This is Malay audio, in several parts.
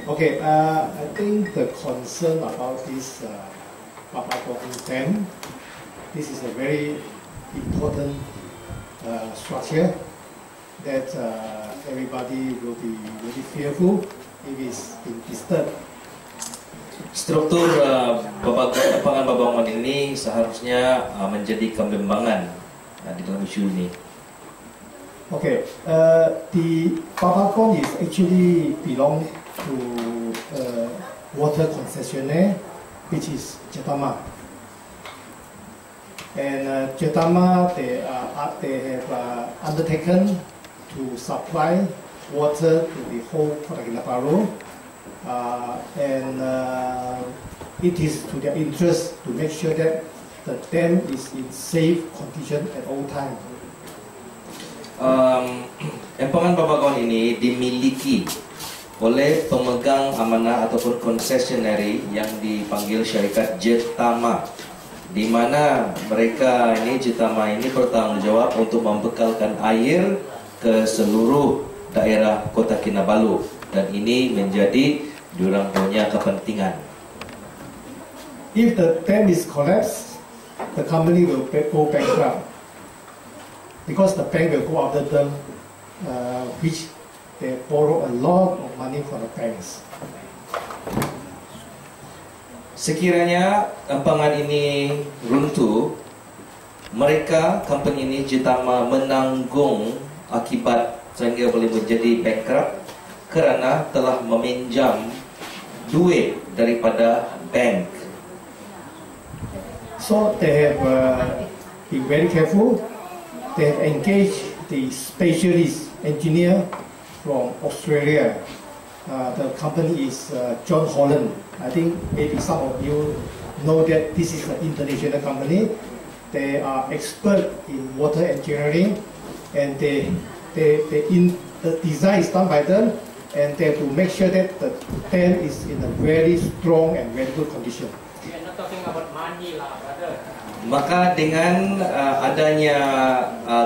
Okay, I think the concern about this Papakon dam, this is a very important structure that everybody will be very fearful if it's been disturbed. Struktur empangan Babangon ini seharusnya menjadi kebimbangan di dalam isu ini. Okay, the Papakon is actually belong to water concessionaire, which is Jetama. And Jetama, they have undertaken to supply water to the whole Kota Kinabalu. And it is to their interest to make sure that the dam is in safe condition at all time. Empangan Babangon ini dimiliki oleh pemegang amanah ataupun konsesioneri yang dipanggil syarikat Jetama, di mana mereka ini Jetama ini bertanggung jawab untuk membekalkan air ke seluruh daerah Kota Kinabalu, dan ini menjadi diorang punya kepentingan. If the dam is collapsed, the company will go bankrupt because the bank will go after them, which they borrow a lot of money from the banks. Sekiranya empangan ini runtuh, mereka, company ini Jetama menanggung akibat sehingga boleh menjadi bankrupt kerana telah meminjam duit daripada bank. So they have been very careful. They have engaged the specialist engineer from Australia. The company is John Holland. I think maybe some of you know that this is an international company. They are expert in water engineering, and the design is done by them, and they have to make sure that the dam is in a very strong and very good condition. We are not talking about money lah, brother. Maka dengan adanya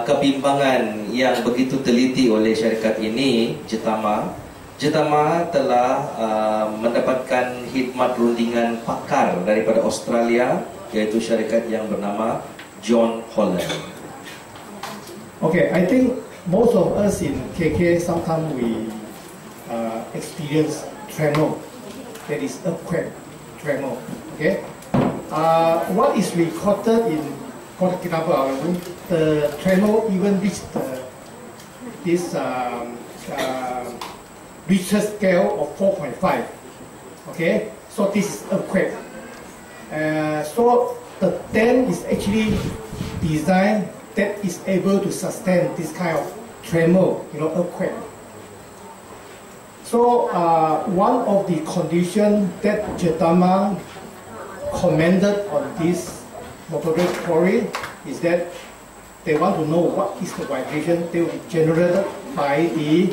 kebimbangan yang begitu teliti oleh syarikat ini, Jetama telah mendapatkan khidmat rundingan pakar daripada Australia, yaitu syarikat yang bernama John Holland. Okay, I think most of us in KK sometimes we experience tremor, that is earthquake tremor. Okay. What is recorded in Kota Kinabalu, the tremor even reached this Richter scale of 4.5. Okay, so this is earthquake. So the dam is actually designed that is able to sustain this kind of tremor, earthquake. So one of the conditions that Jetama commented on this motorized quarry is that they want to know what is the vibration that will be generated by the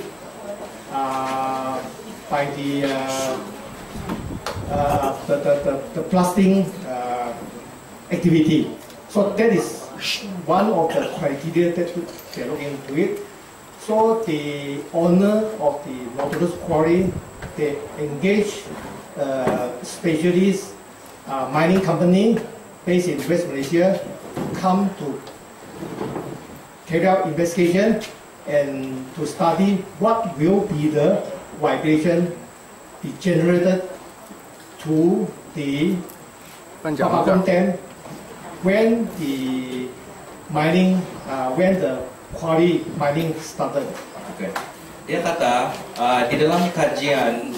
blasting activity. So that is one of the criteria that they look into it. So the owner of the motorized quarry, they engage specialists, mining company based in West Malaysia, come to carry out investigation and to study what will be the vibration be generated to the Papakon dam when the mining, when the quarry mining started. Okay. Dia kata di dalam kajian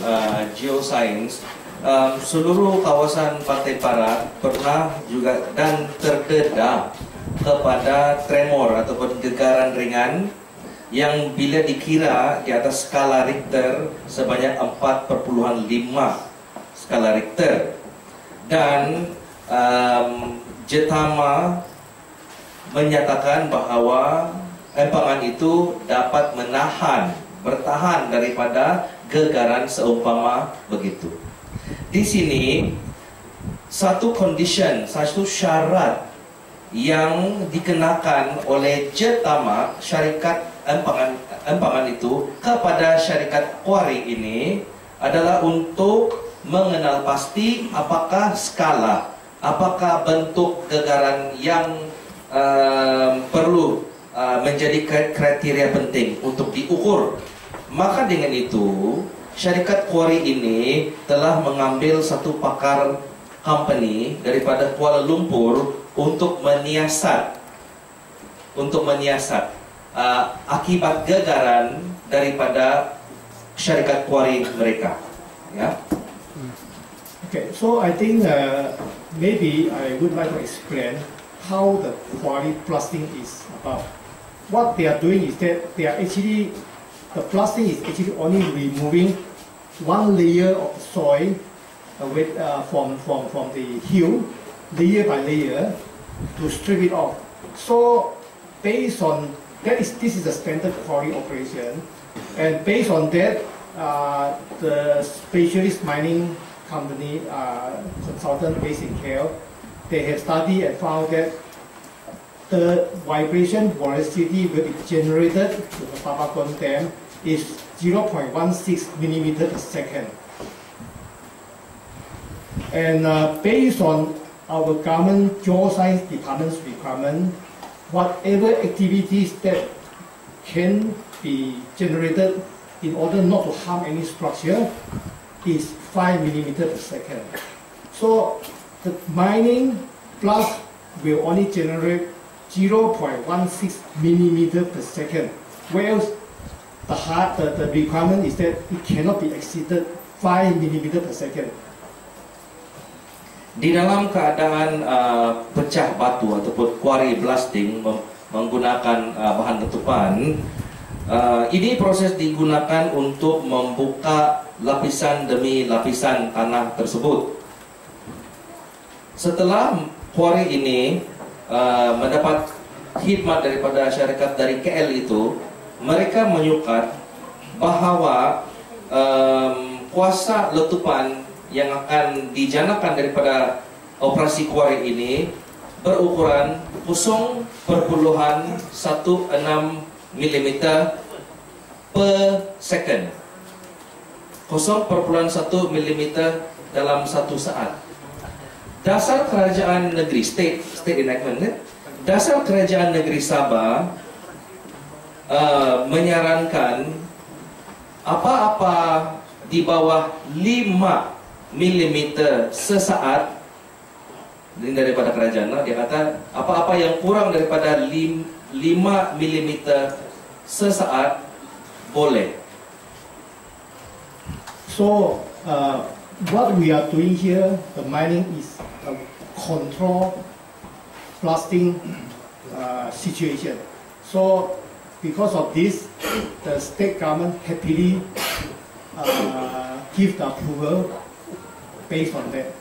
geoscience, seluruh kawasan Pantai Barat pernah juga dan terdedah kepada tremor ataupun gegaran ringan yang bila dikira di atas skala Richter sebanyak 4.5 skala Richter, dan Jetama menyatakan bahawa empangan itu dapat bertahan daripada gegaran seumpama begitu. Di sini satu condition, satu syarat yang dikenakan oleh Jetama, syarikat empangan itu, kepada syarikat quarry ini adalah untuk mengenal pasti apakah skala, apakah bentuk gegaran yang perlu menjadi kriteria penting untuk diukur. Maka dengan itu, syarikat Quarry ini telah mengambil satu pakar company daripada Kuala Lumpur untuk menyiasat akibat gegaran daripada syarikat Quarry mereka. Ya. Okay, so I think maybe I would like to explain how the quarry blasting is about. What they are doing is that they are actually, the blasting is actually only removing one layer of soil from the hill, layer by layer, to strip it off. So based on that, this is a standard quarry operation, and based on that, the specialist mining company consultant based in KL, they have studied and found that the vibration velocity will be generated to the Papagon Dam is 0.16 millimeter per second. And based on our government geoscience department's requirement, whatever activities that can be generated in order not to harm any structure is 5 millimeter per second. So the mining blast will only generate 0.16 millimeter per second, whereas the requirement is that it cannot be exceeded 5 millimeter per second. Di dalam keadaan pecah batu ataupun quarry blasting menggunakan bahan letupan, ini proses digunakan untuk membuka lapisan demi lapisan tanah tersebut. Setelah quarry ini mendapat khidmat daripada syarikat dari KL itu, mereka menyukat bahawa kuasa letupan yang akan dijanakan daripada operasi quarry ini berukuran 0.16 mm per second. 0.1 mm dalam satu saat. Dasar kerajaan negeri state enactment, dasar kerajaan negeri Sabah menyarankan apa-apa di bawah 5 mm sesaat. Ini daripada kerajaan, dia kata apa-apa yang kurang daripada 5 mm sesaat boleh. So what we are doing here, the mining is a control blasting situation. So because of this, the state government happily give the approval based on that.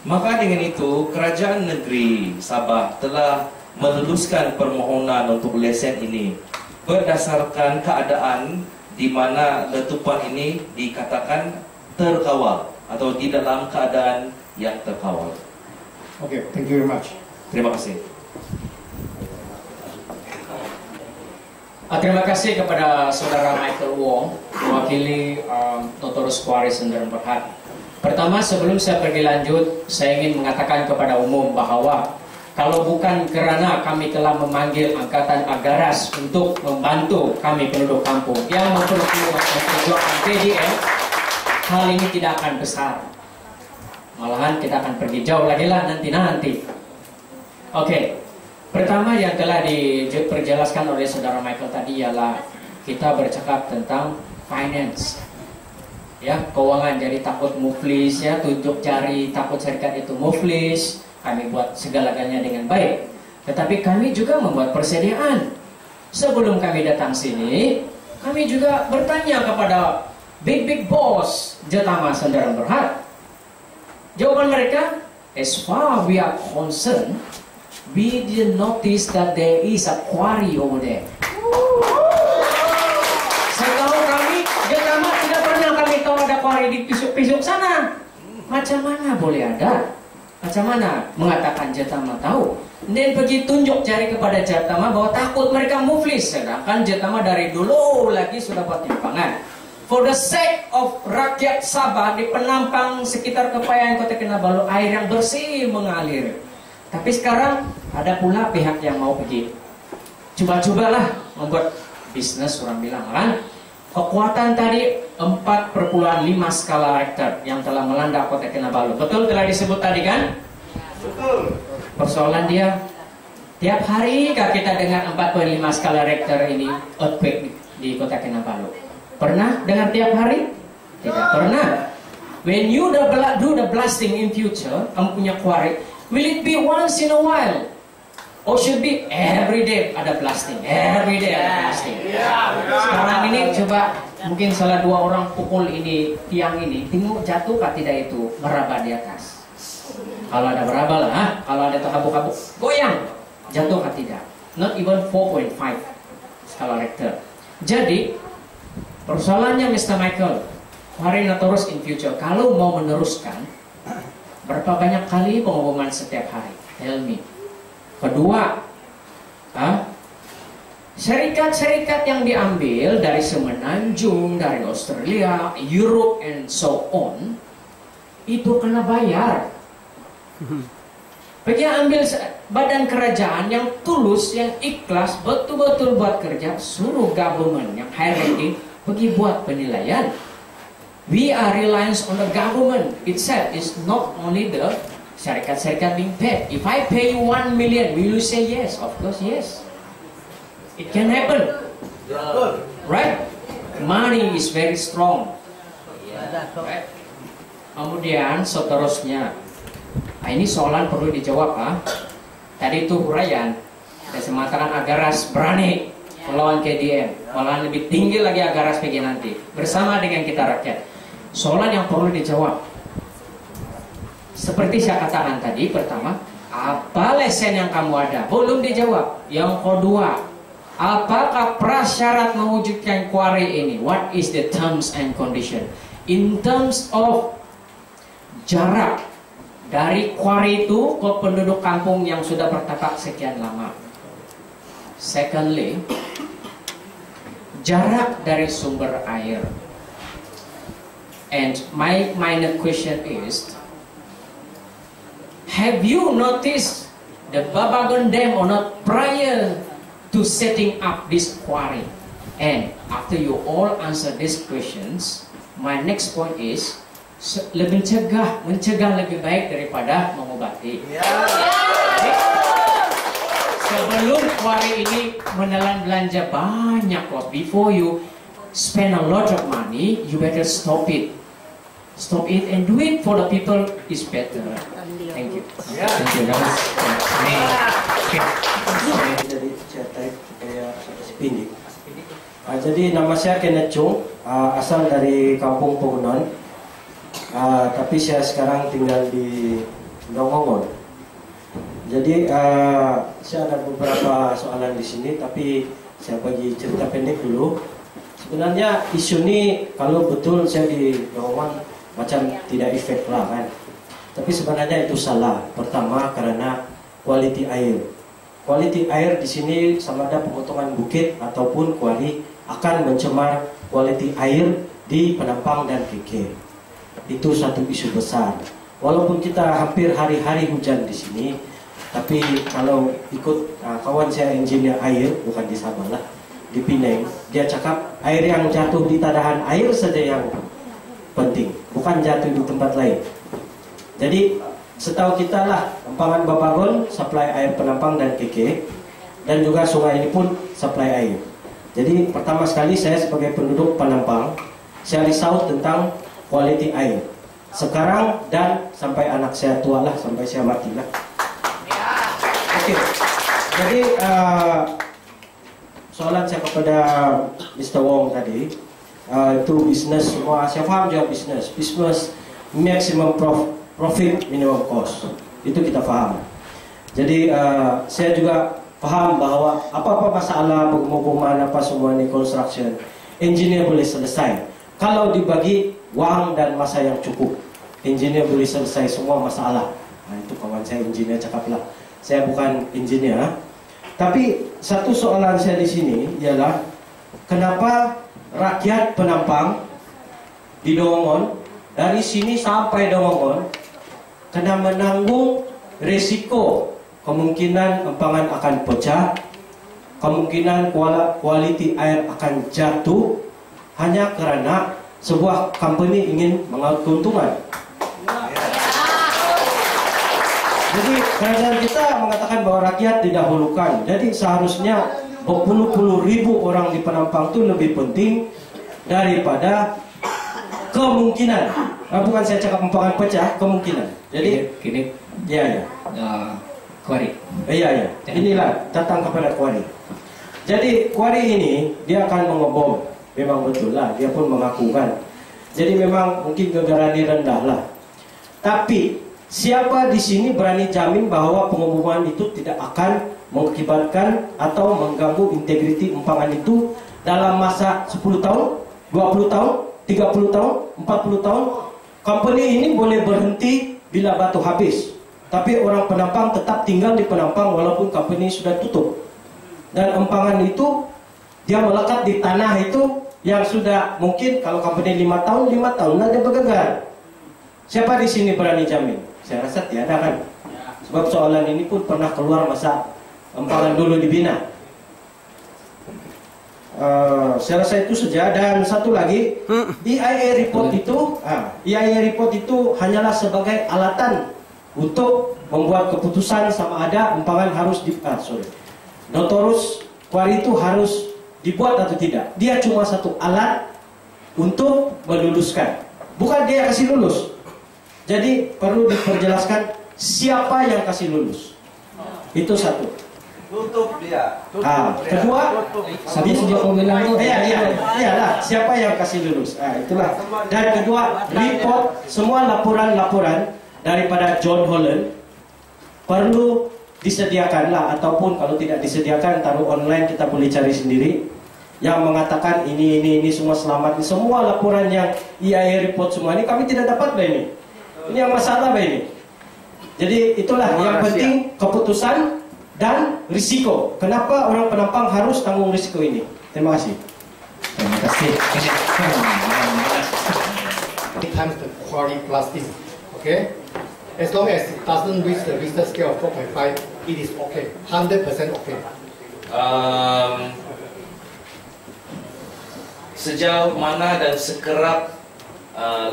Maka dengan itu, kerajaan negeri Sabah telah meluluskan permohonan untuk lesen ini berdasarkan keadaan di mana letupan ini dikatakan terkawal atau di dalam keadaan yang terkawal. Okay, thank you very much. Terima kasih. Terima kasih kepada Saudara Michael Wong, mewakili Notorious Quarry Sendirian Berhad. Pertama, sebelum saya pergi lanjut, saya ingin mengatakan kepada umum bahawa kalau bukan kerana kami telah memanggil Angkatan Agaras untuk membantu kami penduduk kampung yang memperjuangkan PDM, hal ini tidak akan besar. Malahan kita akan pergi jauh lagi lah nanti. Oke. Pertama yang telah diperjelaskan oleh Saudara Michael tadi ialah kita bercakap tentang finance. Ya, keuangan. Jadi takut muflis, ya, tunjuk jari takut syarikat itu muflis. Kami buat segala-galanya dengan baik. Tetapi kami juga membuat persediaan. Sebelum kami datang sini, kami juga bertanya kepada big boss Jetama Sendirian Berhad. Jawaban mereka, as far we are concerned, we didn't notice that there is a quarry over there. Setahu kami, Jetama tidak pernah kami tahu ada quarry di pisuk-pisuk sana. Macam mana boleh ada? Macam mana mengatakan Jetama tahu? Dan pergi tunjuk jari kepada Jetama bahwa takut mereka muflis. Sedangkan Jetama dari dulu lagi sudah buat timpangan. For the sake of rakyat Sabah di Penampang sekitar Kepayahan Kota Kinabalu, air yang bersih mengalir. Tapi sekarang ada pula pihak yang mau pergi coba-cobalah membuat bisnis, orang bilang kan. Kekuatan tadi 4,5 skala Richter yang telah melanda Kota Kinabalu. Betul telah disebut tadi kan? Betul. Persoalan dia, tiap hari kah kita dengar 4,5 skala Richter ini earthquake di Kota Kinabalu? Pernah dengar tiap hari? Tidak pernah. When you do the blasting in future, kamu punya quarry, will it be once in a while? Or should be every day ada blasting, every day ada blasting. Sekarang ini coba mungkin salah 2 orang pukul ini tiang ini, tengok jatuh kah tidak itu meraba di atas. Kalau ada meraba lah, kalau ada terhabuk-habuk goyang, jatuh kah tidak? Not even 4.5 skala Richter. Jadi persoalannya Mr. Michael, hari notorious in future, kalau mau meneruskan, berapa banyak kali pengumuman setiap hari? Tell me. Kedua, syarikat-syarikat yang diambil dari Semenanjung, dari Australia, Europe, and so on, itu kena bayar. Pergi ambil badan kerajaan yang tulus, yang ikhlas, betul-betul buat kerja, suruh government yang high ranking pergi buat penilaian. We are reliant on the government itself. It's not only the syarikat-syarikat being paid. If I pay you 1 million, will you say yes? Of course, yes. It can happen. Right? Money is very strong. Right? Kemudian seterusnya, ini soalan perlu dijawab. Tadi itu huraian, saya mengatakan Agaras berani melawan KDM, malahan lebih tinggi lagi Agaras pergi nanti bersama dengan kita rakyat. Soalan yang perlu dijawab, seperti saya katakan tadi, pertama, apa lesen yang kamu ada? Belum dijawab. Yang kedua, apakah prasyarat mewujudkan quarry ini? What is the terms and condition? In terms of jarak dari quarry itu ke penduduk kampung yang sudah bertapak sekian lama. Secondly, jarak dari sumber air. And my minor question is, have you noticed the Babagon Dam or not prior to setting up this quarry? And after you all answer these questions, my next point is, mencegah lebih baik daripada mengobati. Okay? Sebelum quarry ini menelan belanja banyak cost, before you spend a lot of money, you better stop it. Stop it and do it for the people is better. Thank you. Thank you. Jadi cetak kayak sepindik. Jadi nama saya Kenneth Chung, asal dari Kampung Pogunon. Tapi saya sekarang tinggal di Dongongon. Jadi saya ada beberapa soalan di sini, tapi saya bagi cerita pendek dulu. Sebenarnya isu ini kalau betul saya di Dongongon macam tidak efek lah kan. Tapi sebenarnya itu salah. Pertama karena quality air. Quality air di sini sama ada pemotongan bukit ataupun kuali akan mencemar quality air di Penampang dan KK. Itu satu isu besar. Walaupun kita hampir hari-hari hujan di sini, tapi kalau ikut kawan saya engineer air, bukan di Sabah lah, di Pineng, dia cakap air yang jatuh di tadahan air saja yang penting, bukan jatuh di tempat lain. Jadi setahu kita lah, Empangan Babagon supply air Penampang dan KK, dan juga sungai ini pun supply air. Jadi pertama sekali saya sebagai penduduk Penampang, saya risau tentang quality air sekarang dan sampai anak saya tua lah, sampai saya mati lah. Oke. Jadi soalan saya kepada Mr. Wong tadi, itu bisnis semua, saya paham juga bisnis maximum profit minimum cost, itu kita paham. Jadi saya juga paham bahwa apa-apa masalah pengumuman apa semua ini construction engineer boleh selesai kalau dibagi uang dan masa yang cukup. Engineer boleh selesai semua masalah. Itu kawan saya engineer cakap lah, saya bukan engineer. Tapi satu soalan saya di sini ialah kenapa rakyat Penampang di Dongongon, dari sini sampai Dongongon kena menanggung resiko kemungkinan empangan akan pecah, kemungkinan kualiti air akan jatuh hanya karena sebuah company ingin mengambil keuntungan. Jadi kerajaan kita mengatakan bahwa rakyat didahulukan. Jadi seharusnya berpuluh-puluh ribu orang di Penampang itu lebih penting daripada kemungkinan. Bukan saya cakap empangan pecah, kemungkinan. Jadi Gini, ya. Kuari. Iya. Inilah datang kepada Kuari. Jadi Kuari ini dia akan mengebom. Memang betul lah, dia pun mengakukan. Jadi memang mungkin gegarani rendah lah. Tapi siapa di sini berani jamin bahwa pengeboman itu tidak akan mengakibatkan atau mengganggu integriti empangan itu dalam masa 10 tahun, 20 tahun, 30 tahun, 40 tahun? Company ini boleh berhenti bila batu habis. Tapi orang Penampang tetap tinggal di Penampang walaupun company sudah tutup. Dan empangan itu dia melekat di tanah itu yang sudah mungkin kalau company 5 tahun ada bergegar. Siapa di sini berani jamin? Saya rasa tiada kan. Sebab soalan ini pun pernah keluar masa empangan dulu dibina. Saya rasa itu saja. Dan satu lagi, EIA report itu hanyalah sebagai alatan untuk membuat keputusan sama ada empangan harus Notorus Kuari itu harus dibuat atau tidak. Dia cuma satu alat untuk meluluskan. Bukan dia kasih lulus. Jadi perlu diperjelaskan siapa yang kasih lulus. Itu satu. Tutup dia. Kedua, Sampai sejak pemilihan itu. iyalah siapa yang kasih lulus. Itulah. Dan kedua, report semua laporan-laporan daripada John Holland perlu disediakanlah, ataupun kalau tidak disediakan taruh online, kita boleh cari sendiri, yang mengatakan ini semua selamat. Semua laporan yang EIA report semua ini kami tidak dapat ini. Ini yang masalah ini. Jadi itulah yang penting, keputusan dan risiko. Kenapa orang Penampang harus tanggung risiko ini? Terima kasih. Terima kasih. Times the quality plus this, okay? As long as it doesn't reach the Richter scale of 4.5, it is okay, 100% okay. Sejauh mana dan sekerap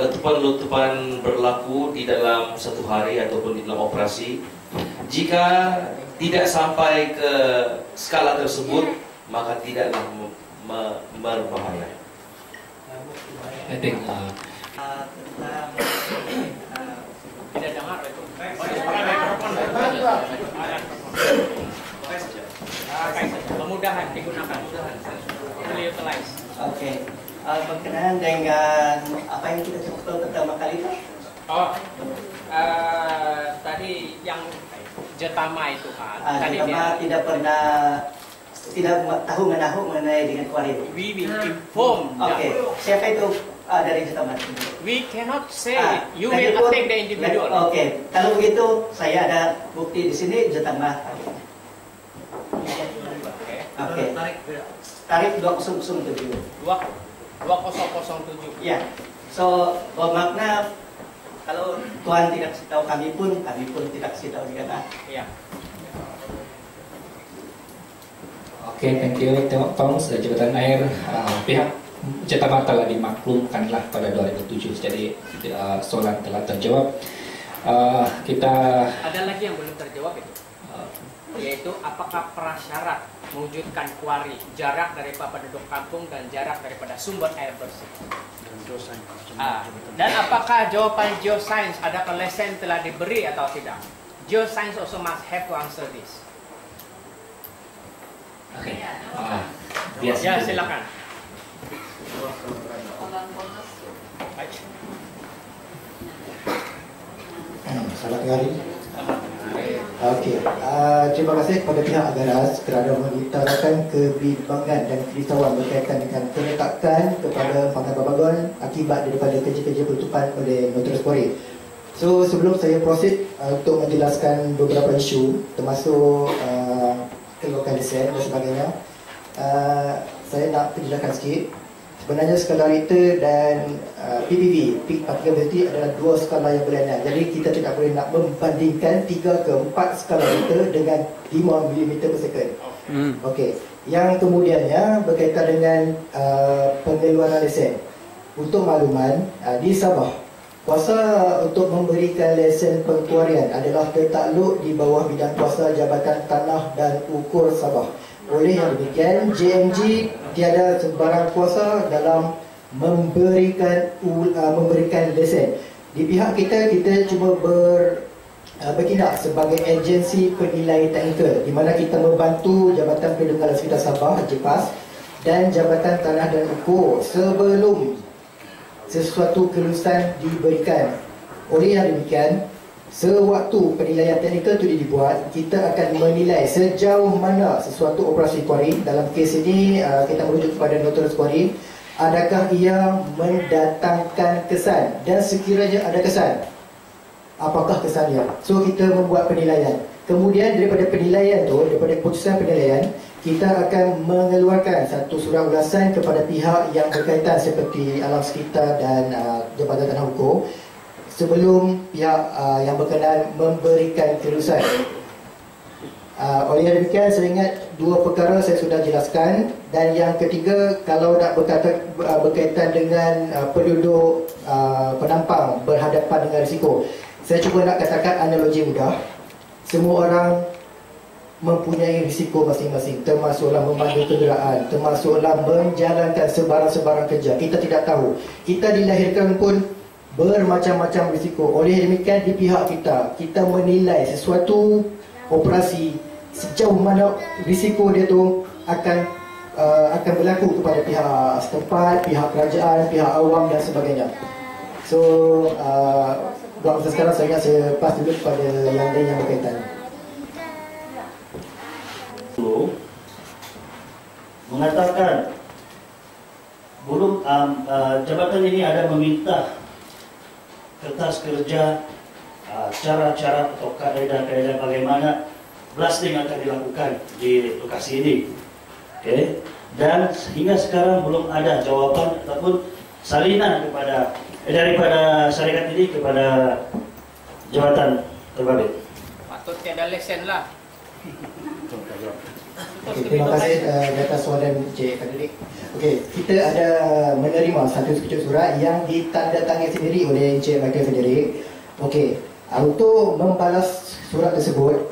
letupan-letupan berlaku di dalam satu hari ataupun di dalam operasi, jika tidak sampai ke skala tersebut, maka tidaklah berbahaya. I think tidak dengar itu. Kemudahan digunakan, utilize. Oke. Berkenaan dengan apa yang kita sebutkan pertama kali itu? Tadi yang Jetama itu kan. Tadi Jetama tidak tahu mengenai dengan Kuari. We will inform. Oke. Siapa itu dari Jetama? We cannot say you will attack the individual. Oke. Kalau begitu saya ada bukti di sini Jetama. Oke. Tarif 2007. 2007. Ya. So bermakna kalau Tuhan tidak kasih tahu kami pun tidak kasih tahu juga. Iya. Oke, thank you Tong. Jabatan Air pihak Jetama telah dimaklumkanlah pada 2007. Jadi soalan telah terjawab. Kita Ada lagi yang belum terjawab itu. Yaitu apakah prasyarat mewujudkan kuari, jarak dari penduduk kampung dan jarak daripada sumber air bersih. Dan apakah jawaban geoscience, adakah lesen telah diberi atau tidak? Geoscience also must have to answer this. Oke. Ya, silakan. Selamat hari. Okey, terima kasih kepada pihak Agaras kerana mengutarakan kebimbangan dan kerisauan berkaitan dengan penetakan kepada Empangan Babagon akibat daripada kerja-kerja penutupan oleh Notorus Kuari. So sebelum saya proceed untuk menjelaskan beberapa isu termasuk keluarkan desain dan sebagainya, saya nak penjelasan sikit. Sebenarnya skala Richter dan PPV, Peak Particle Velocity, adalah dua skala yang berlainan. Jadi kita tidak boleh nak membandingkan 3 ke 4 skala Richter dengan 5 mm per second. Okey. Yang kemudiannya berkaitan dengan pengeluaran lesen. Untuk makluman, di Sabah, kuasa untuk memberikan lesen pengeluaran adalah tertakluk di bawah bidang kuasa Jabatan Tanah dan Ukur Sabah. Oleh yang demikian, JMG tiada sebarang kuasa dalam memberikan lesen. Di pihak kita cuma bertindak sebagai agensi penilai teknikal, di mana kita membantu Jabatan Perlindungan Sekitar Sabah, JPAS, dan Jabatan Tanah dan Ukur sebelum sesuatu kelulusan diberikan. Oleh yang demikian, sewaktu penilaian teknikal itu dibuat, kita akan menilai sejauh mana sesuatu operasi kuari. Dalam kes ini kita merujuk kepada notorious kuari, adakah ia mendatangkan kesan, dan sekiranya ada kesan, apakah kesannya. So kita membuat penilaian. Kemudian daripada penilaian tu, daripada keputusan penilaian, kita akan mengeluarkan satu surat ulasan kepada pihak yang berkaitan seperti alam sekitar dan Jabatan Tanah Ukur sebelum pihak yang berkenaan memberikan kelulusan. Oleh demikian, saya ingat dua perkara saya sudah jelaskan. Dan yang ketiga, kalau nak berkaitan dengan penduduk penampang berhadapan dengan risiko, saya cuba nak katakan analogi mudah. Semua orang mempunyai risiko masing-masing, termasuklah memandu kenderaan, termasuklah menjalankan sebarang-sebarang kerja. Kita tidak tahu, kita dilahirkan pun bermacam-macam risiko. Oleh demikian, di pihak kita menilai sesuatu operasi sejauh mana risiko dia tu akan berlaku kepada pihak setempat, pihak kerajaan, pihak awam dan sebagainya. So buat masa sekarang saya pass dulu kepada yang lain yang berkaitan. Mengatakan belum jabatan ini ada meminta kertas kerja, cara-cara atau kaedah-kaedah bagaimana blasting akan dilakukan di lokasi ini. Okay. Dan hingga sekarang belum ada jawaban ataupun salinan daripada syarikat ini kepada jabatan terbalik. Patut tiada lesen lah. Terima kasih atas soalan Encik Fadlik. Okey, kita ada menerima satu secucuk surat yang ditandatangani sendiri oleh Encik Michael Fadlik. Okey, untuk membalas surat tersebut,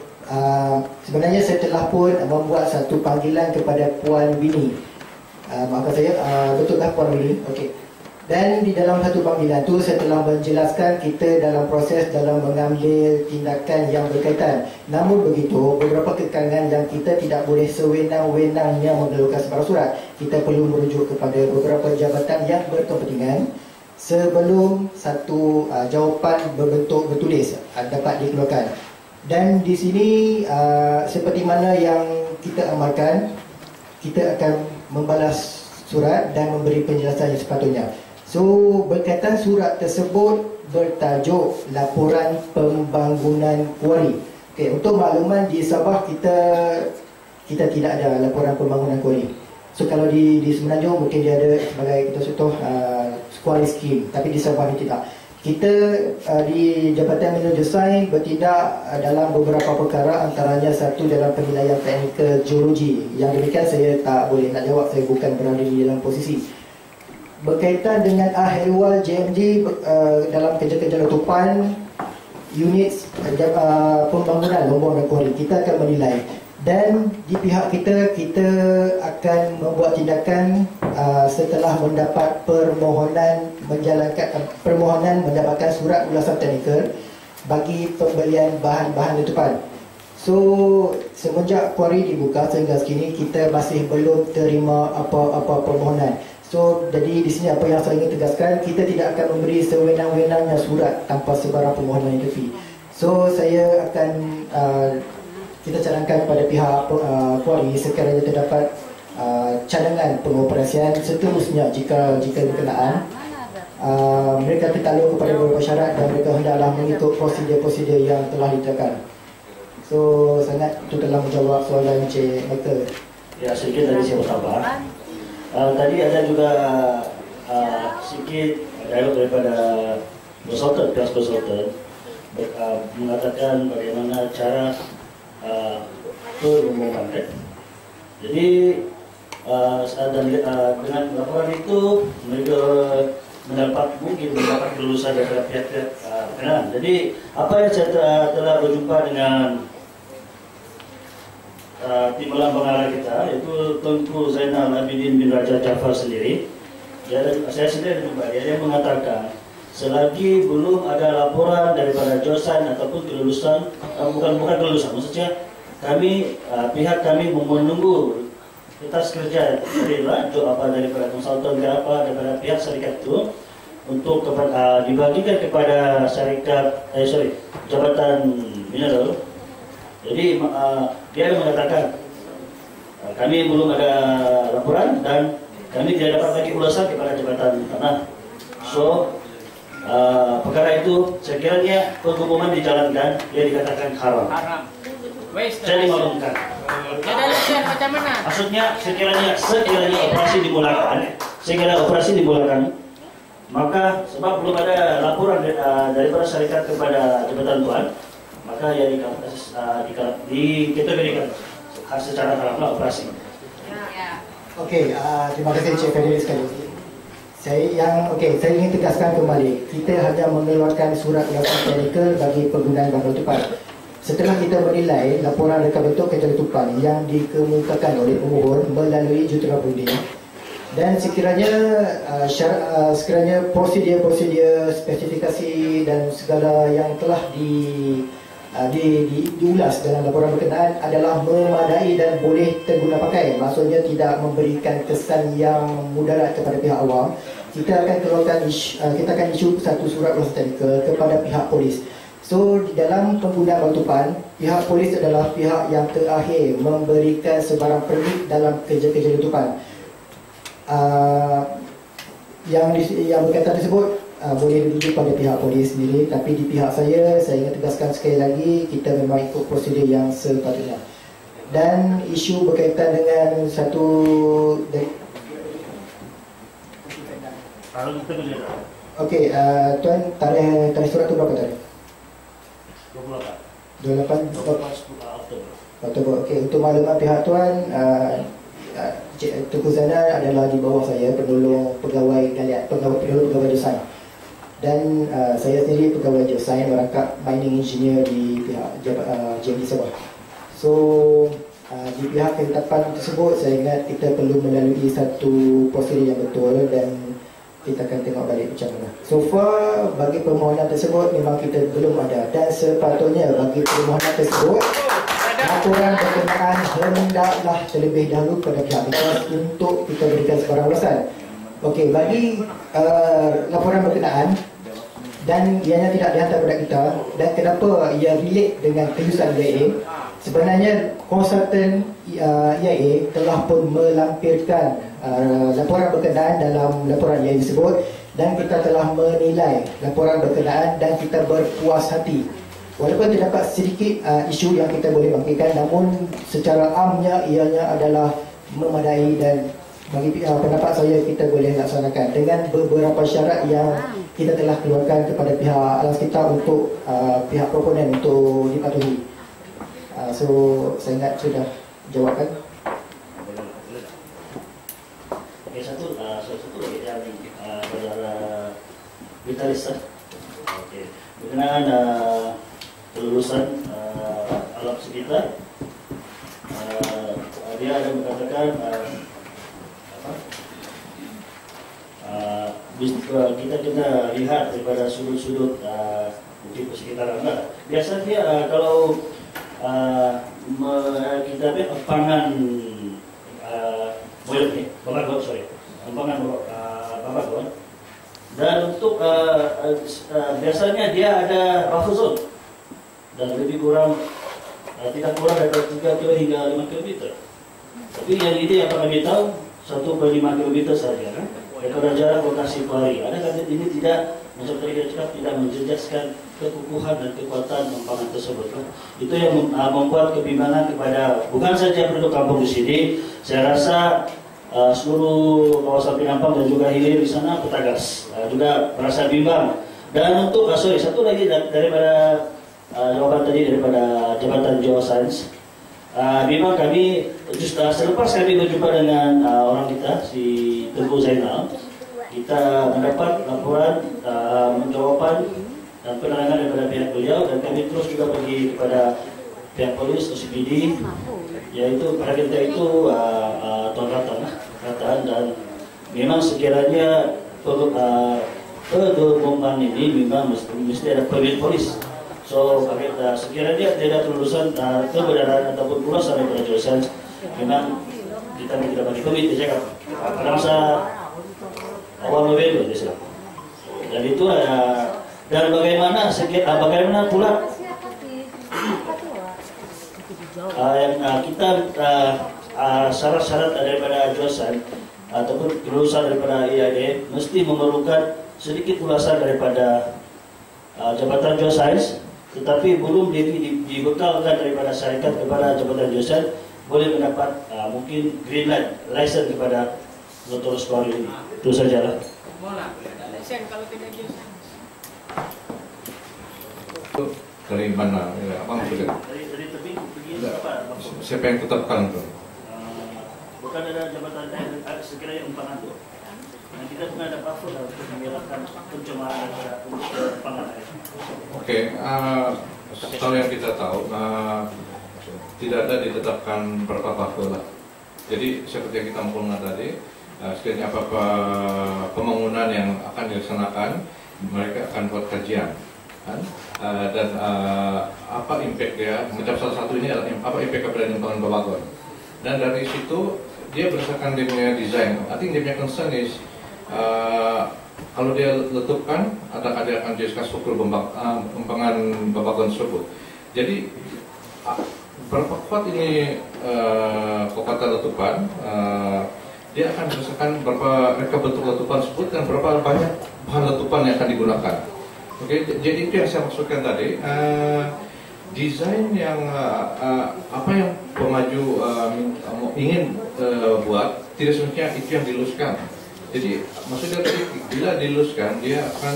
sebenarnya saya telah pun membuat satu panggilan kepada Puan Winnie. Maafkan saya, betulkah Puan Winnie? Okey. Dan di dalam satu panggilan tu saya telah menjelaskan kita dalam proses dalam mengambil tindakan yang berkaitan. Namun begitu, beberapa kekangan yang kita tidak boleh sewenang-wenangnya mengeluarkan sebarang surat. Kita perlu merujuk kepada beberapa jabatan yang berkepentingan sebelum satu jawapan berbentuk bertulis dapat dikeluarkan. Dan di sini seperti mana yang kita amalkan, kita akan membalas surat dan memberi penjelasan yang sepatutnya. So, berkaitan surat tersebut bertajuk Laporan Pembangunan Kuari. Okey, untuk makluman, di Sabah kita tidak ada laporan pembangunan kuari. So, kalau di Semenanjung mungkin dia ada sebagai kita contoh kuari scheme, tapi di Sabah ni tidak. Kita di Jabatan Mineral Geoscience bertindak dalam beberapa perkara, antaranya satu dalam penilaian teknikal geologi. Yang demikian saya tak boleh nak jawab, saya bukan berada di dalam posisi. Berkaitan dengan ahwal JMG dalam kerja-kerja letupan, unit pembangunan lombong dan kuari, kita akan menilai. Dan di pihak kita akan membuat tindakan setelah mendapat permohonan mendapatkan surat ulasan teknikal bagi pembelian bahan-bahan letupan. So, semenjak kuari dibuka sehingga kini kita masih belum terima apa-apa permohonan. So, jadi di sini apa yang saya ingin tegaskan, kita tidak akan memberi sewenang-wenangnya surat tanpa sebarang permohonan yang tepi. So, saya akan kita cadangkan kepada pihak kuari sekiranya terdapat cadangan pengoperasian seterusnya jika berkenaan. Mereka tertakluk kepada beberapa syarat dan mereka hendaklah mengikut prosedur-prosedur yang telah ditetapkan. So, sangat itu telah menjawab soalan Encik Michael. Ya, sedikit tadi saya bertambah. Tadi ada juga sedikit dialog daripada pihak konsultan mengatakan bagaimana cara pengumuman. Jadi dengan laporan itu mereka mungkin mendapat kelulusan daripada pihak-pihak berkenaan. Jadi apa yang saya telah berjumpa dengan timbalan pengarah kita, yaitu Tunku Zainal Abidin bin Raja Jafar sendiri. Saya sendiri berjumpa dia mengatakan selagi belum ada laporan daripada Josan ataupun kelulusan, bukan kelulusan, maksudnya pihak kami menunggu kertas kerja daripada konsultan ke apa daripada pihak syarikat itu untuk dibagikan kepada Jabatan Mineral. Jadi dia mengatakan kami belum ada laporan dan kami tidak dapat bagi ulasan kepada Jabatan Tanah. So perkara itu sekiranya pengumuman dijalankan, dia dikatakan haram. Saya dimaklumkan. Macam mana? Maksudnya sekiranya operasi dimulakan, maka sebab belum ada laporan daripada syarikat kepada Jabatan Tuan, maka ya dikategorikan secara haramlah operasi. Okey, terima kasih Cik Fadil sekali. Saya ingin tegaskan kembali, kita hanya mengeluarkan surat laporan teknikal bagi penggunaan bahan letupan. Setelah kita menilai laporan reka bentuk kereta letupan yang dikemukakan oleh pemohon melalui juruterabudi dan sekiranya prosedur, spesifikasi dan segala yang telah diulas dalam laporan berkenaan adalah memadai dan boleh terguna pakai, maksudnya tidak memberikan kesan yang mudarat kepada pihak awam, kita akan isu satu surat ulasan teknikal kepada pihak polis. So, di dalam penggunaan letupan, pihak polis adalah pihak yang terakhir memberikan sebarang permit dalam kerja-kerja letupan. Yang berkaitan tersebut boleh dirujuk pada pihak polis sendiri, tapi di pihak saya ingin tegaskan sekali lagi, kita memang ikut prosedur yang sepatutnya. Dan isu berkaitan dengan satu okey, Tuan, tarikh surat tu berapa tadi? 28 Oktober. Okey, untuk makluman pihak Tuan, Tunku Zainal adalah di bawah saya, penolong pegawai galian, pegawai desain. Dan saya sendiri pegawai desain merangkap mining engineer di pihak JMD Sabah. So di pihak ketetapan tersebut, saya ingat kita perlu melalui satu prosedur yang betul dan kita akan tengok balik macam mana. So far, bagi permohonan tersebut memang kita belum ada, dan sepatutnya bagi permohonan tersebut laporan berkenaan hendaklah terlebih dahulu kepada pihak BITAS untuk kita berikan sebarang ulasan. Okey, bagi laporan berkenaan dan ianya tidak dihantar kepada kita, dan kenapa ia relate dengan kelulusan EIA, sebenarnya konsultan EIA telah pun melampirkan laporan berkenaan dalam laporan EIA tersebut, dan kita telah menilai laporan berkenaan dan kita berpuas hati. Walaupun terdapat sedikit isu yang kita boleh bangkitkan, namun secara amnya ianya adalah memadai, dan bagi pendapat saya kita boleh laksanakan dengan beberapa syarat yang kita telah keluarkan kepada pihak alas kita untuk pihak proponen untuk dipatuhi. So saya ingat sudah jawabkan. Okey, satu lagi dari saudara Vitalisa. Okey, berkenaan kelulusan alat sekitar, dia ada mengatakan kita lihat daripada sudut-sudut mungkin persekitaran. Biasanya kalau kita lihat pangan babagon, dan untuk biasanya dia ada buffer zone dan lebih kurang tidak kurang dari 3 km hingga 5 km. Tapi yang ini yang kami tahu 1,5 km saja kan, daripada jarak lokasi kuari. Adakah ini tidak, macam tadi kita cakap, tidak menjejaskan kekukuhan dan kekuatan empangan tersebut kan? Itu yang membuat kebimbangan kepada bukan saja penduduk kampung di sini. Saya rasa seluruh kawasan Penampang dan juga hilir di sana Petagas juga merasa bimbang. Dan untuk satu lagi daripada jawaban tadi daripada Jabatan Geoscience, memang kami selepas kami berjumpa dengan orang kita si Tengku Zainal, kita mendapat laporan jawaban dan penerangan daripada pihak beliau, dan kami terus juga pergi kepada pihak polis OCPD, yaitu pada kita itu rataan, dan memang sekiranya pengeboman ini memang mesti ada permit polis. So sekiranya tidak kelulusan kebenaran ataupun kelulusan daripada jurusan, memang kita tidak bagi permit saja pada masa awal November biasa. Dan itu dan bagaimana pula yang kita syarat-syarat daripada jurusan ataupun kelulusan daripada IAIA mesti memerlukan sedikit ulasan daripada Jabatan Geoscience, tetapi belum dibekalkan daripada syarikat kepada Jabatan Geoscience boleh mendapat mungkin green light license kepada Notorious Quarry ini. Itu sajalah. Lesen kalau tidak geoscience. Dari mana? Ya, abang sudah. Dari tebing pergi apa? Siapa yang tetapkan itu? Bukan ada jabatan ada sekiranya umpangan itu. Dan kita pun ada platform untuk mengelakkan pencemaran umpangan air. Oke, soal yang kita tahu tidak ada ditetapkan berapa buffer lah. Jadi seperti yang kita ngomongin tadi, sekiranya apa-apa pembangunan yang akan dilaksanakan, mereka akan buat kajian, kan? Dan apa impact dia? Macam salah satu ini adalah apa impact kepada lingkungan Babagon. Dan dari situ dia berdasarkan dia punya desain. I think dia punya concern is kalau dia letupkan, dia akan jadikan struktur pembangunan Babagon tersebut. Jadi berapa kuat ini kekuatan letupan, dia akan berdasarkan berapa mereka bentuk letupan tersebut dan berapa banyak bahan letupan yang akan digunakan. Oke, jadi itu yang saya maksudkan tadi. Desain yang apa yang pemaju ingin buat tidak semestinya itu yang diluluskan. Jadi maksudnya tadi bila diluluskan dia akan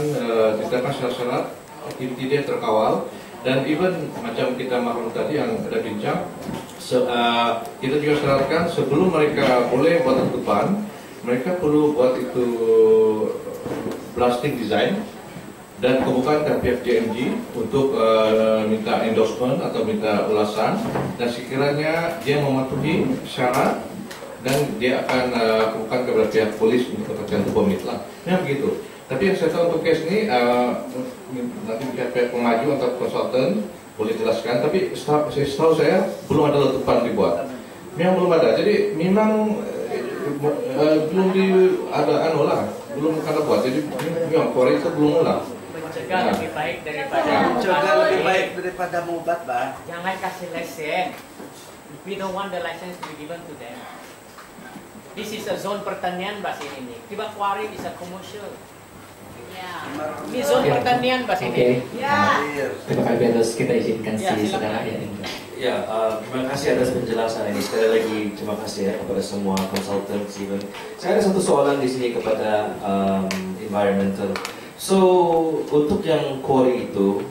ditetapkan syarat-syarat aktiviti dia terkawal, dan even macam kita maklum tadi yang ada bincang, kita juga syaratkan sebelum mereka boleh buat letupan, mereka perlu buat itu blasting design dan kebukaan ke pihak JMG untuk minta endorsement atau minta ulasan, dan sekiranya dia mematuhi syarat dan dia akan kebukaan kepada pihak polis untuk tertentu permit lah. Ya begitu. Tapi yang saya tahu untuk case ini nanti pihak pemaju atau konsultan boleh jelaskan. Tapi setahu saya belum ada letupan dibuat. Memang belum ada. Jadi memang belum ada belum ada buat. Jadi memang Korea itu belum ulang. Mencegah lebih baik daripada mengobat, Bang. Jangan kasih lesen. We don't want the license to be given to them. This is a zone pertanian bas ini. Tiba quarry is a commercial. Ini zone pertanian bas ini. Terima kasih atas kita izinkan si saudara ya. Ya, terima kasih atas penjelasan ini. Sekali lagi terima kasih ya kepada semua konsultan. Saya ada satu soalan di sini kepada environmental. So untuk yang quarry itu,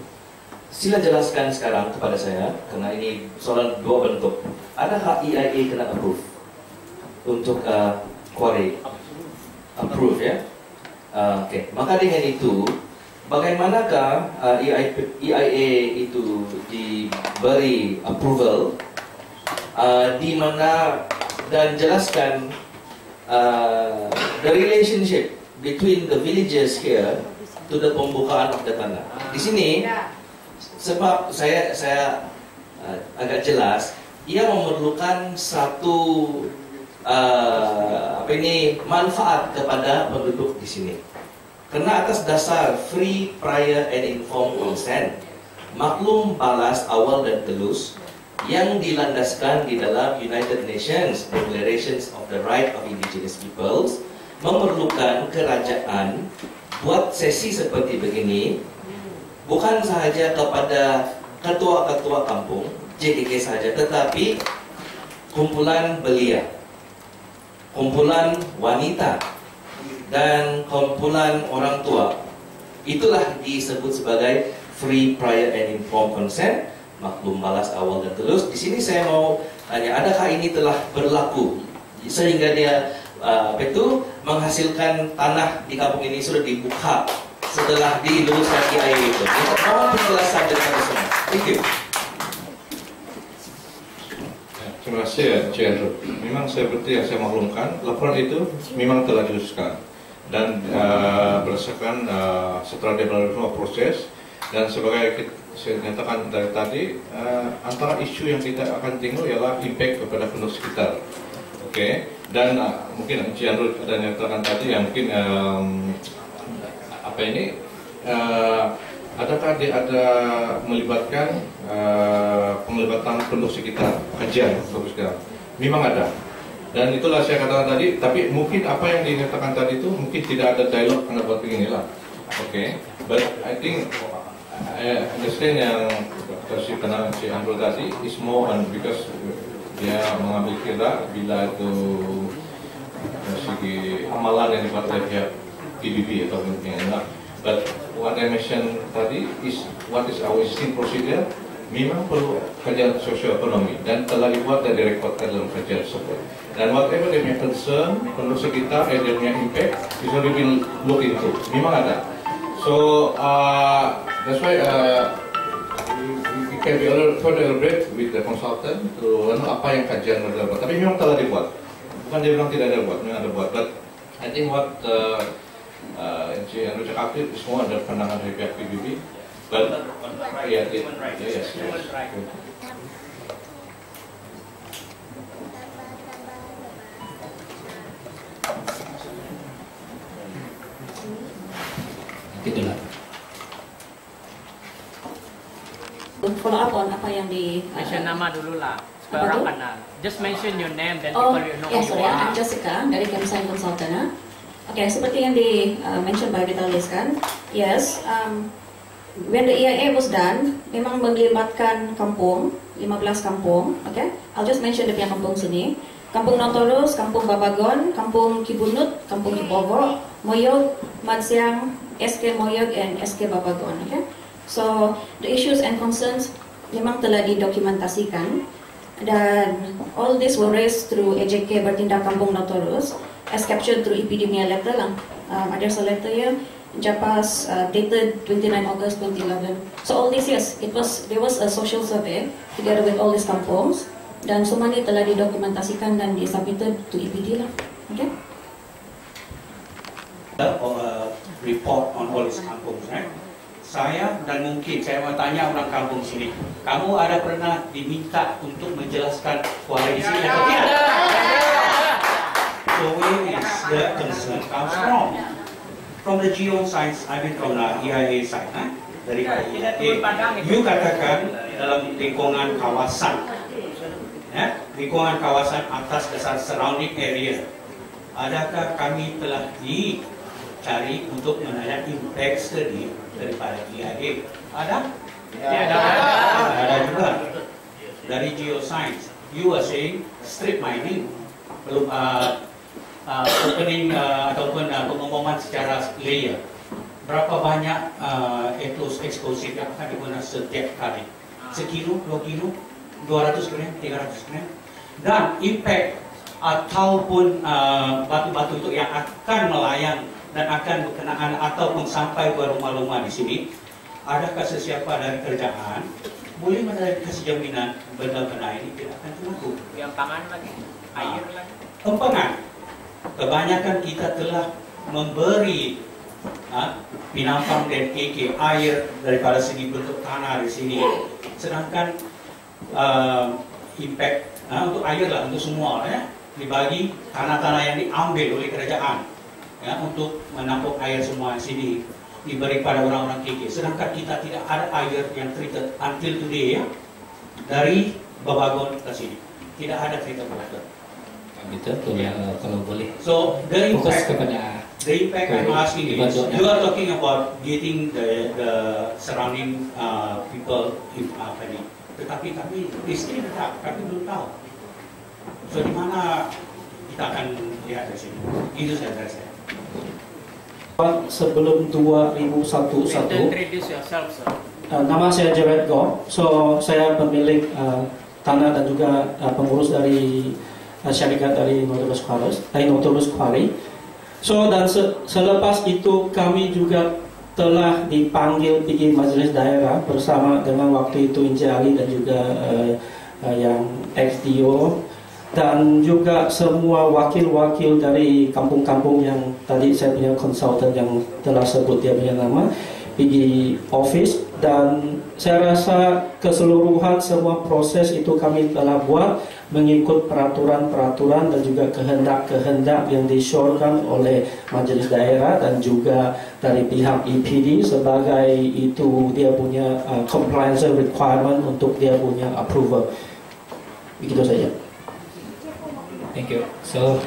sila jelaskan sekarang kepada saya, karena ini soalan dua bentuk. Adakah EIA kena approve untuk quarry? Approve ya? Oke. Maka dengan itu, bagaimanakah EIA itu diberi approval, di mana dan jelaskan the relationship between the villages here to the pembukaan of the tanah. Di sini, sebab saya agak jelas, ia memerlukan satu manfaat kepada penduduk di sini. Karena atas dasar free, prior, and informed consent, maklum balas awal dan telus yang dilandaskan di dalam United Nations Declarations of the Right of Indigenous Peoples memerlukan kerajaan buat sesi seperti begini, bukan sahaja kepada ketua-ketua kampung JDK saja, tetapi kumpulan belia. kumpulan wanita dan kumpulan orang tua. Itulah disebut sebagai free, prior, and informed consent, maklum balas awal dan tulus. Di sini saya mau tanya, adakah ini telah berlaku sehingga dia menghasilkan tanah di kampung ini sudah dibuka setelah diluluskan IAA itu? Mohon penjelasan dari semua. Thank you. Terima kasih Cik Andrew. Memang seperti yang saya maklumkan, laporan itu memang telah diluluskan dan berdasarkan setelah dia melalui semua proses, dan sebagai saya nyatakan dari tadi, antara isu yang kita akan tengok ialah impact kepada penduduk sekitar. Oke. Dan mungkin Cik Andrew ada nyatakan tadi yang mungkin adakah dia ada melibatkan penglibatan penduduk sekitar, kajian penduduk sekitar? Memang ada. Dan itulah saya katakan tadi, tapi mungkin apa yang dinyatakan tadi itu mungkin tidak ada dialog karena buat beginilah. Oke. But I think I understand yang si kenal si Andrew tadi is more on because dia mengambil kira bila itu segi amalan yang dibuat oleh pihak PBB atau yang lain. But what I mentioned tadi is what is our existing procedure. Memang perlu kajian sosioekonomi dan telah dibuat dan direkodkan dalam kajian tersebut. Dan whatever dia punya concern, penduduk sekitar, dia punya impact, is already been look into. Memang ada. So that's why we can be further elaborate with the consultant to apa yang kajian mereka buat. Tapi memang telah dibuat. Bukan dia bilang tidak ada buat, memang ada buat. But I think what Encik Andrew cakap itu semua ada pandangan dari pihak PBB. But yeah, human rights. Yes. Itulah. Follow up on apa yang di mention nama dulu lah supaya orang kenal. Just mention your name then oh, people know yes, who you sorry, are. I'm Jessica dari Kemsign Consultant. Okay, seperti yang di mention by Vitalis kan, yes, when the EIA was done, memang melibatkan kampung, 15 kampung, okay? I'll just mention the kampung sini. Kampung Notorus, Kampung Babagon, Kampung Kibunut, Kampung Kibogo, Moyog, Madsiang, SK Moyog, and SK Babagon, okay? So, the issues and concerns memang telah didokumentasikan, dan all this were raised through EJK Bertindak Kampung Notorus, as captured through epidemia letter lang. Ada a letter here, JAPAS dated 29 August 2011. So all this, yes, there was a social survey together with all these kampungs, dan semua ini telah didokumentasikan dan disubmitted to EPD lah. Okay? Report on all these kampungs, right? Saya dan mungkin saya mau tanya orang kampung sini, kamu ada pernah diminta untuk menjelaskan koalisi atau tidak? So where is the concern comes from the geoscience, I mean from the EIA side, dari IAA. You katakan dalam lingkungan kawasan, lingkungan kawasan atas dasar surrounding area. Adakah kami telah dicari untuk menanya impact study daripada EIA? Ada? Ada juga. Dari geoscience, you are saying strip mining belum opening ataupun pengumuman secara layer. Berapa banyak eksplosif yang akan digunakan setiap kali? Sekilo, 2 kilo, 200 gram, 300 gram. Dan impact ataupun batu-batu itu yang akan melayang dan akan berkenaan ataupun sampai ke rumah-rumah di sini. Adakah sesiapa dari kerajaan boleh kasih jaminan benda-benda ini tidak akan terlaku? Yang tangan lagi, air lagi. Empangan. Kebanyakan kita telah memberi Pinampang dan KK air daripada segi bentuk tanah di sini, sedangkan impact untuk air lah untuk semua dibagi tanah-tanah yang diambil oleh kerajaan untuk menampung air semua di sini diberi pada orang-orang KK, sedangkan kita tidak ada air yang treated until today dari Babagon ke sini tidak ada treated water. Betul, kalau boleh. So the impact, kepada the impact I'm asking is, you are talking about getting the surrounding people tetapi kami di sini kami belum tahu. So di mana kita akan lihat di sini. Itu saja dari saya. Sebelum 2001, Introduce yourself, sir. nama saya Jared Go. So saya pemilik tanah dan juga pengurus dari syarikat dari Nautilus Quarry. So dan selepas itu kami juga telah dipanggil pergi majelis daerah bersama dengan waktu itu Inci Ali dan juga yang ex-DO dan juga semua wakil-wakil dari kampung-kampung yang tadi saya punya konsultan yang telah sebut dia punya nama pergi office, dan saya rasa keseluruhan semua proses itu kami telah buat mengikut peraturan-peraturan dan juga kehendak-kehendak yang disyorkan oleh majelis daerah dan juga dari pihak EPD sebagai itu dia punya compliance requirement untuk dia punya approval. Begitu saja. Thank you. So